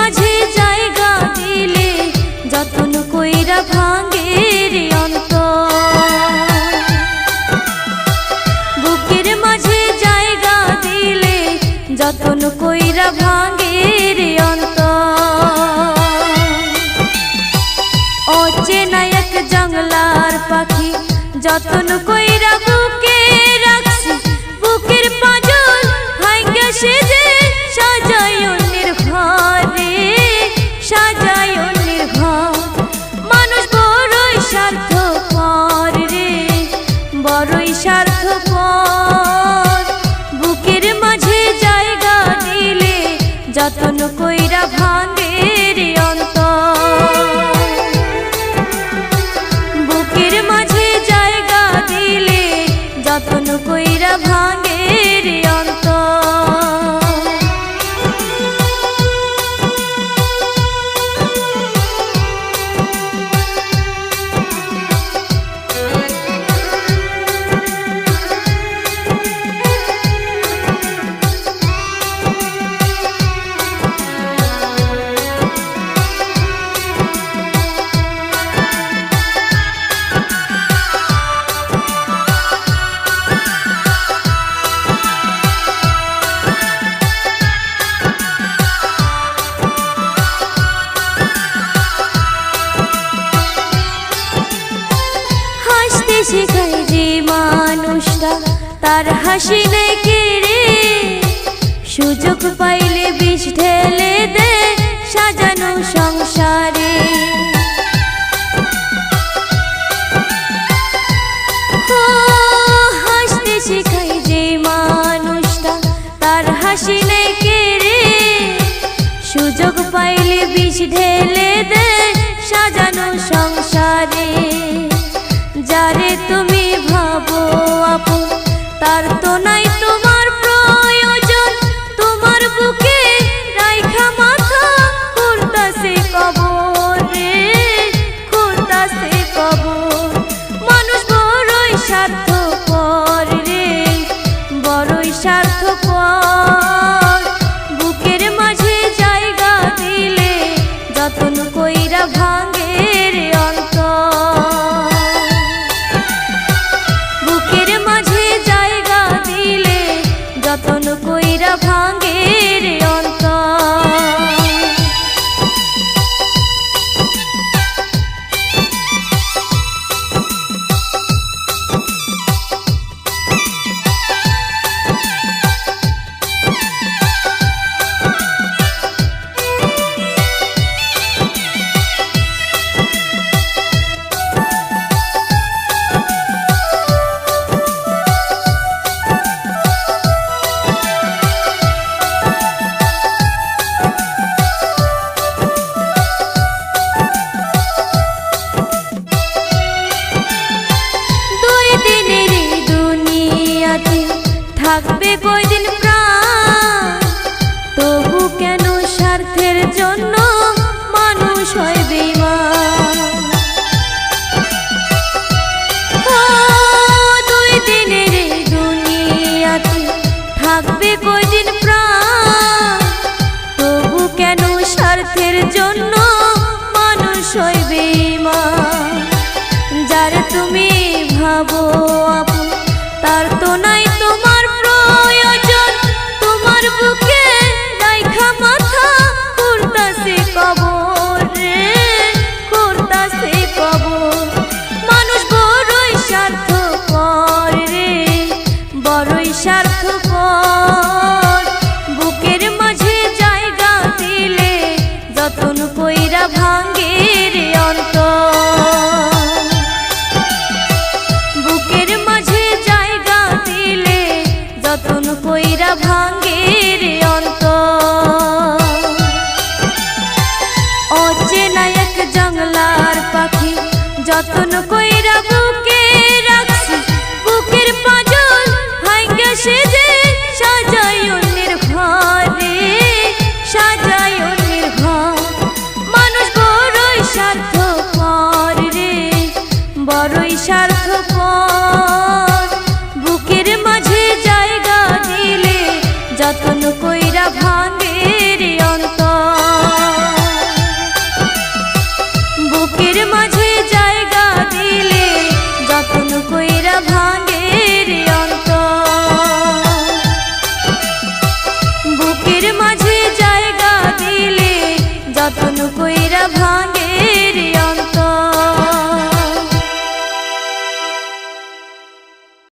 মাঝে জায়গা দিলে যতন কইরা ভাঙে রে অন্তর। বুকের মাঝে জায়গা দিলে যতন কইরা ভাঙে রে অন্তর। অচেনা এক জঙ্গলার পাখি যতন কইরা বুকে রাখছি, বুকের পাঁজর ভাঙ্গা সে যে সাজায় অন্যের ঘরে, সাজায় অন্যের ঘর। মানুষ বড়ই স্বার্থপর রে, বড়ই স্বার্থপর। বুকের মাঝে জায়গা দিলে যতন কইরা ভাঙে রে অন্তর। বুকের মাঝে জায়গা দিলে যতন কইরা ভাঙে রে অন্তর। শেখায় যে মানুষটা তার হাসি নেই কেড়ে, সুযোগ পাইলে বিষ ঢেলে দে সাজানো সংসারে। হাসতে শেখায় যে মানুষটা তার হাসি নেই কেড়ে, সুযোগ পাইলে বিষ ঢেলে দে সাজানো সংসারে। যারে তুমি ভাবো আপন তার তো নাই তোমার প্রয়োজন, তোমার বুকে রাইখা মাথা খুঁড়তাছে কবর রে, খুঁড়তাছে কবর। মানুষ বড়ই স্বার্থপর রে, বড়ই স্বার্থপর। বুকের মাঝে জায়গা দিলে যতন কইরা ভাঙে রে অন্তর। বুকের মাঝে জায়গা দিলে যতন কইরা ভাঙে রে অন্তর। থাকবে কয়দিন প্রাণ, তবু কেন স্বার্থের জন্য মানুষ হয় বেঈমান। দুই দিনের এই দুনিয়াতে থাকবে কয়দিন প্রাণ, তবু কেন স্বার্থের জন্য মানুষ হয় বেঈমান। যারে তুমি ভাবো আপন তার তো নাই তোমার প্রয়োজন, তোমার বুকে রাইখা মাথা খুঁড়তাছে কবর রে, খুঁড়তাছে কবর। মানুষ বড়ই স্বার্থপর রে, বড়ই স্বার্থপর। বুকের মাঝে জায়গা দিলে যতন কইরা ভাঙে রে অন্তর। বুকের মাঝে জায়গা দিলে যতন কইরা ভাঙে রে অন্তর। অচেনা এক জঙ্গলার পাখি যতন কইরা বুকে রাখছি, বুকের পাঁজর ভাঙ্গা সে যে সাজায় অন্যের ঘরে, সাজায় অন্যের ঘর। মানুষ বড়ই স্বার্থপর রে, বড়ই স্বার্থপর। বুকের মাঝে জায়গা দিলে যতন কইরা ভাঙে রে অন্তর। যতন কইরা ভাঙ